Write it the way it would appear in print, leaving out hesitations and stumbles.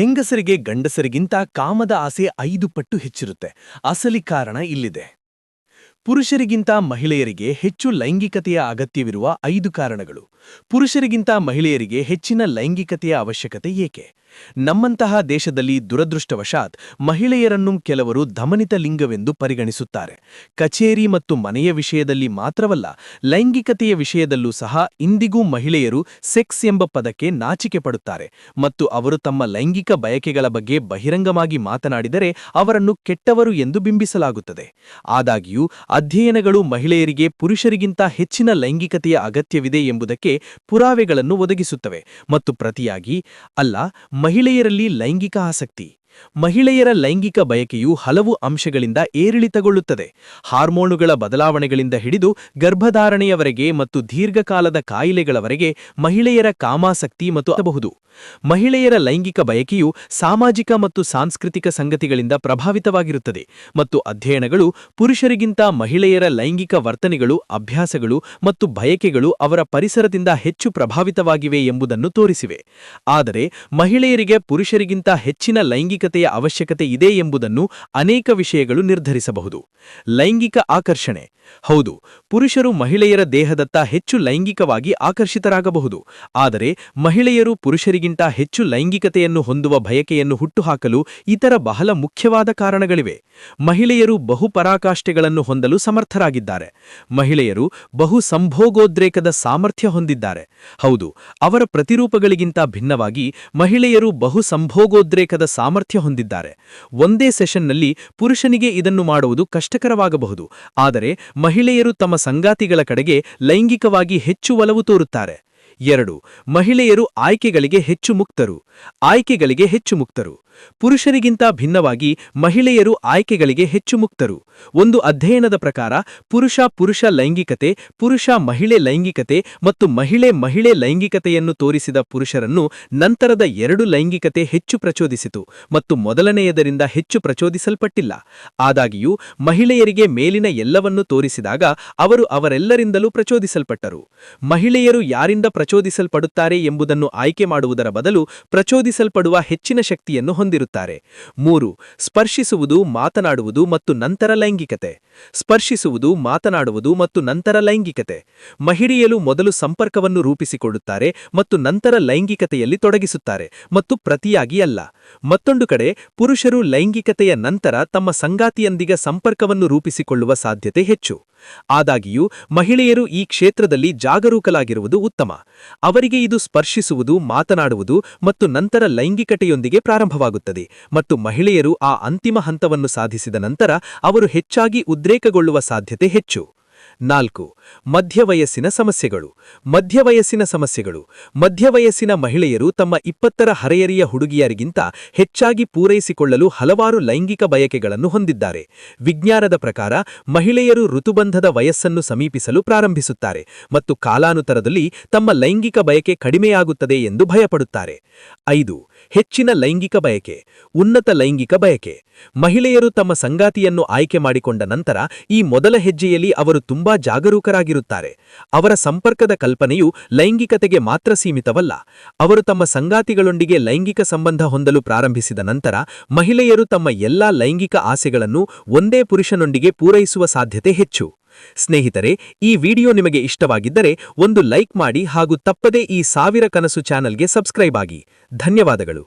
ಹೆಂಗಸರಿಗೆ ಗಂಡಸರಿಗಿಂತ ಕಾಮದ ಆಸೆ 5 ಪಟ್ಟು ಹೆಚ್ಚಿರುತ್ತೆ. ಅಸಲಿ ಕಾರಣ ಇಲ್ಲಿದೆ. ಪುರುಷರಿಗಿಂತ ಮಹಿಳೆಯರಿಗೆ ಹೆಚ್ಚು ಲೈಂಗಿಕತೆಯ ಅಗತ್ಯವಿರುವ 5 ಕಾರಣಗಳು. ಪುರುಷರಿಗಿಂತ ಮಹಿಳೆಯರಿಗೆ ಹೆಚ್ಚಿನ ಲೈಂಗಿಕತೆಯ ಅವಶ್ಯಕತೆ ಏಕೆ? ನಮ್ಮಂತಹ ದೇಶದಲ್ಲಿ ದುರದೃಷ್ಟವಶಾತ್ ಮಹಿಳೆಯರನ್ನು ಕೆಲವರು ದಮನಿತ ಲಿಂಗವೆಂದು ಪರಿಗಣಿಸುತ್ತಾರೆ. ಕಚೇರಿ ಮತ್ತು ಮನೆಯ ವಿಷಯದಲ್ಲಿ ಮಾತ್ರವಲ್ಲ, ಲೈಂಗಿಕತೆಯ ವಿಷಯದಲ್ಲೂ ಸಹ ಇಂದಿಗೂ ಮಹಿಳೆಯರು ಸೆಕ್ಸ್ ಎಂಬ ಪದಕ್ಕೆ ನಾಚಿಕೆ ಪಡುತ್ತಾರೆ ಮತ್ತು ಅವರು ತಮ್ಮ ಲೈಂಗಿಕ ಬಯಕೆಗಳ ಬಗ್ಗೆ ಬಹಿರಂಗವಾಗಿ ಮಾತನಾಡಿದರೆ ಅವರನ್ನು ಕೆಟ್ಟವರು ಎಂದು ಬಿಂಬಿಸಲಾಗುತ್ತದೆ. ಆದಾಗ್ಯೂ ಅಧ್ಯಯನಗಳು ಮಹಿಳೆಯರಿಗೆ ಪುರುಷರಿಗಿಂತ ಹೆಚ್ಚಿನ ಲೈಂಗಿಕತೆಯ ಅಗತ್ಯವಿದೆ ಎಂಬುದಕ್ಕೆ ಪುರಾವೆಗಳನ್ನು ಒದಗಿಸುತ್ತವೆ ಮತ್ತು ಪ್ರತಿಯಾಗಿ ಅಲ್ಲ, ಮಹಿಳೆಯರಲ್ಲಿ ಲೈಂಗಿಕ ಆಸಕ್ತಿ. ಮಹಿಳೆಯರ ಲೈಂಗಿಕ ಬಯಕೆಯು ಹಲವು ಅಂಶಗಳಿಂದ ಏರಿಳಿತಗೊಳ್ಳುತ್ತದೆ. ಹಾರ್ಮೋನುಗಳ ಬದಲಾವಣೆಗಳಿಂದ ಹಿಡಿದು ಗರ್ಭಧಾರಣೆಯವರೆಗೆ ಮತ್ತು ದೀರ್ಘಕಾಲದ ಕಾಯಿಲೆಗಳವರೆಗೆ ಮಹಿಳೆಯರ ಕಾಮಾಸಕ್ತಿ ಮತ್ತು ಆಗಬಹುದು. ಮಹಿಳೆಯರ ಲೈಂಗಿಕ ಬಯಕೆಯು ಸಾಮಾಜಿಕ ಮತ್ತು ಸಾಂಸ್ಕೃತಿಕ ಸಂಗತಿಗಳಿಂದ ಪ್ರಭಾವಿತವಾಗಿರುತ್ತದೆ ಮತ್ತು ಅಧ್ಯಯನಗಳು ಪುರುಷರಿಗಿಂತ ಮಹಿಳೆಯರ ಲೈಂಗಿಕ ವರ್ತನೆಗಳು, ಅಭ್ಯಾಸಗಳು ಮತ್ತು ಬಯಕೆಗಳು ಅವರ ಪರಿಸರದಿಂದ ಹೆಚ್ಚು ಪ್ರಭಾವಿತವಾಗಿವೆ ಎಂಬುದನ್ನು ತೋರಿಸಿವೆ. ಆದರೆ ಮಹಿಳೆಯರಿಗೆ ಪುರುಷರಿಗಿಂತ ಹೆಚ್ಚಿನ ಲೈಂಗಿಕತೆಯ ಅವಶ್ಯಕತೆ ಇದೆ ಎಂಬುದನ್ನು ಅನೇಕ ವಿಷಯಗಳು ನಿರ್ಧರಿಸಬಹುದು. ಲೈಂಗಿಕ ಆಕರ್ಷಣೆ. ಹೌದು, ಪುರುಷರು ಮಹಿಳೆಯರ ದೇಹದತ್ತ ಹೆಚ್ಚು ಲೈಂಗಿಕವಾಗಿ ಆಕರ್ಷಿತರಾಗಬಹುದು, ಆದರೆ ಮಹಿಳೆಯರು ಪುರುಷರಿಗಿಂತ ಹೆಚ್ಚು ಲೈಂಗಿಕತೆಯನ್ನು ಹೊಂದುವ ಬಯಕೆಯನ್ನು ಹುಟ್ಟುಹಾಕಲು ಇತರ ಬಹಳ ಮುಖ್ಯವಾದ ಕಾರಣಗಳಿವೆ. ಮಹಿಳೆಯರು ಬಹು ಪರಾಕಾಷ್ಠೆಗಳನ್ನು ಹೊಂದಲು ಸಮರ್ಥರಾಗಿದ್ದಾರೆ. ಮಹಿಳೆಯರು ಬಹು ಸಂಭೋಗೋದ್ರೇಕದ ಸಾಮರ್ಥ್ಯ ಹೊಂದಿದ್ದಾರೆ. ಹೌದು, ಅವರ ಪ್ರತಿರೂಪಗಳಿಗಿಂತ ಭಿನ್ನವಾಗಿ ಮಹಿಳೆಯರು ಬಹು ಸಂಭೋಗೋದ್ರೇಕದ ಸಾಮರ್ಥ್ಯ ಹೊಂದಿದ್ದಾರೆ. ಒಂದೇ ಸೆಷನ್ನಲ್ಲಿ ಪುರುಷನಿಗೆ ಇದನ್ನು ಮಾಡುವುದು ಕಷ್ಟಕರವಾಗಬಹುದು, ಆದರೆ ಮಹಿಳೆಯರು ತಮ್ಮ ಸಂಗಾತಿಗಳ ಕಡೆಗೆ ಲೈಂಗಿಕವಾಗಿ ಹೆಚ್ಚು ಒಲವು ತೋರುತ್ತಾರೆ. 2. ಮಹಿಳೆಯರು ಆಯ್ಕೆಗಳಿಗೆ ಹೆಚ್ಚು ಮುಕ್ತರು. ಆಯ್ಕೆಗಳಿಗೆ ಹೆಚ್ಚು ಮುಕ್ತರು. ಪುರುಷರಿಗಿಂತ ಭಿನ್ನವಾಗಿ ಮಹಿಳೆಯರು ಆಯ್ಕೆಗಳಿಗೆ ಹೆಚ್ಚು ಮುಕ್ತರು. ಒಂದು ಅಧ್ಯಯನದ ಪ್ರಕಾರ ಪುರುಷ ಲೈಂಗಿಕತೆ, ಪುರುಷ-ಮಹಿಳೆ ಲೈಂಗಿಕತೆ ಮತ್ತು ಮಹಿಳೆ ಲೈಂಗಿಕತೆಯನ್ನು ತೋರಿಸಿದ ಪುರುಷರನ್ನು ನಂತರದ 2 ಲೈಂಗಿಕತೆ ಹೆಚ್ಚು ಪ್ರಚೋದಿಸಿತು ಮತ್ತು ಮೊದಲನೆಯದರಿಂದ ಹೆಚ್ಚು ಪ್ರಚೋದಿಸಲ್ಪಟ್ಟಿಲ್ಲ. ಆದಾಗ್ಯೂ ಮಹಿಳೆಯರಿಗೆ ಮೇಲಿನ ಎಲ್ಲವನ್ನೂ ತೋರಿಸಿದಾಗ ಅವರು ಅವರೆಲ್ಲರಿಂದಲೂ ಪ್ರಚೋದಿಸಲ್ಪಟ್ಟರು. ಮಹಿಳೆಯರು ಯಾರಿಂದ ಪ್ರಚೋದಿಸಲ್ಪಡುತ್ತಾರೆ ಎಂಬುದನ್ನು ಆಯ್ಕೆ ಮಾಡುವುದರ ಬದಲು ಪ್ರಚೋದಿಸಲ್ಪಡುವ ಹೆಚ್ಚಿನ ಶಕ್ತಿಯನ್ನು ಹೊಂದಿರುತ್ತಾರೆ. 3. ಸ್ಪರ್ಶಿಸುವುದು, ಮಾತನಾಡುವುದು ಮತ್ತು ನಂತರ ಲೈಂಗಿಕತೆ. ಸ್ಪರ್ಶಿಸುವುದು, ಮಾತನಾಡುವುದು ಮತ್ತು ನಂತರ ಲೈಂಗಿಕತೆ. ಮಹಿಳೆಯರು ಮೊದಲು ಸಂಪರ್ಕವನ್ನು ರೂಪಿಸಿಕೊಳ್ಳುತ್ತಾರೆ ಮತ್ತು ನಂತರ ಲೈಂಗಿಕತೆಯಲ್ಲಿ ತೊಡಗಿಸುತ್ತಾರೆ ಮತ್ತು ಪ್ರತಿಯಾಗಿ ಅಲ್ಲ. ಮತ್ತೊಂದು ಕಡೆ ಪುರುಷರು ಲೈಂಗಿಕತೆಯ ನಂತರ ತಮ್ಮ ಸಂಗಾತಿಯೊಂದಿಗೆ ಸಂಪರ್ಕವನ್ನು ರೂಪಿಸಿಕೊಳ್ಳುವ ಸಾಧ್ಯತೆ ಹೆಚ್ಚು. ಆದಾಗ್ಯೂ ಮಹಿಳೆಯರು ಈ ಕ್ಷೇತ್ರದಲ್ಲಿ ಜಾಗರೂಕರಾಗಿರುವುದು ಉತ್ತಮ. ಅವರಿಗೆ ಇದು ಸ್ಪರ್ಶಿಸುವುದು, ಮಾತನಾಡುವುದು ಮತ್ತು ನಂತರ ಲೈಂಗಿಕತೆಯೊಂದಿಗೆ ಪ್ರಾರಂಭವಾಗುತ್ತದೆ ಮತ್ತು ಮಹಿಳೆಯರು ಆ ಅಂತಿಮ ಹಂತವನ್ನು ಸಾಧಿಸಿದ ನಂತರ ಅವರು ಹೆಚ್ಚಾಗಿ ಉದ್ರೇಕಗೊಳ್ಳುವ ಸಾಧ್ಯತೆ ಹೆಚ್ಚು. 4. ಮಧ್ಯವಯಸ್ಸಿನ ಸಮಸ್ಯೆಗಳು. ಮಧ್ಯವಯಸ್ಸಿನ ಸಮಸ್ಯೆಗಳು. ಮಧ್ಯವಯಸ್ಸಿನ ಮಹಿಳೆಯರು ತಮ್ಮ 20ರ ಹರೆಯರಿಯ ಹುಡುಗಿಯರಿಗಿಂತ ಹೆಚ್ಚಾಗಿ ಪೂರೈಸಿಕೊಳ್ಳಲು ಹಲವಾರು ಲೈಂಗಿಕ ಬಯಕೆಗಳನ್ನು ಹೊಂದಿದ್ದಾರೆ. ವಿಜ್ಞಾನದ ಪ್ರಕಾರ ಮಹಿಳೆಯರು ಋತುಬಂಧದ ವಯಸ್ಸನ್ನು ಸಮೀಪಿಸಲು ಪ್ರಾರಂಭಿಸುತ್ತಾರೆ ಮತ್ತು ಕಾಲಾನುತರದಲ್ಲಿ ತಮ್ಮ ಲೈಂಗಿಕ ಬಯಕೆ ಕಡಿಮೆಯಾಗುತ್ತದೆ ಎಂದು ಭಯಪಡುತ್ತಾರೆ. 5. ಹೆಚ್ಚಿನ ಲೈಂಗಿಕ ಬಯಕೆ. ಉನ್ನತ ಲೈಂಗಿಕ ಬಯಕೆ. ಮಹಿಳೆಯರು ತಮ್ಮ ಸಂಗಾತಿಯನ್ನು ಆಯ್ಕೆ ಮಾಡಿಕೊಂಡ ನಂತರ ಈ ಮೊದಲ ಹೆಜ್ಜೆಯಲ್ಲಿ ಅವರು ತುಂಬಾ ಜಾಗರೂಕರಾಗಿರುತ್ತಾರೆ. ಅವರ ಸಂಪರ್ಕದ ಕಲ್ಪನೆಯು ಲೈಂಗಿಕತೆಗೆ ಮಾತ್ರ ಸೀಮಿತವಲ್ಲ. ಅವರು ತಮ್ಮ ಸಂಗಾತಿಗಳೊಂದಿಗೆ ಲೈಂಗಿಕ ಸಂಬಂಧ ಹೊಂದಲು ಪ್ರಾರಂಭಿಸಿದ ನಂತರ ಮಹಿಳೆಯರು ತಮ್ಮ ಎಲ್ಲಾ ಲೈಂಗಿಕ ಆಸೆಗಳನ್ನು ಒಂದೇ ಪುರುಷನೊಂದಿಗೆ ಪೂರೈಸುವ ಸಾಧ್ಯತೆ ಹೆಚ್ಚು. ಸ್ನೇಹಿತರೆ, ಈ ವಿಡಿಯೋ ನಿಮಗೆ ಇಷ್ಟವಾಗಿದ್ದರೆ ಒಂದು ಲೈಕ್ ಮಾಡಿ ಹಾಗೂ ತಪ್ಪದೇ ಈ 1000 ಕನಸು ಚಾನೆಲ್ಗೆ ಸಬ್ಸ್ಕ್ರೈಬ್ ಆಗಿ. ಧನ್ಯವಾದಗಳು.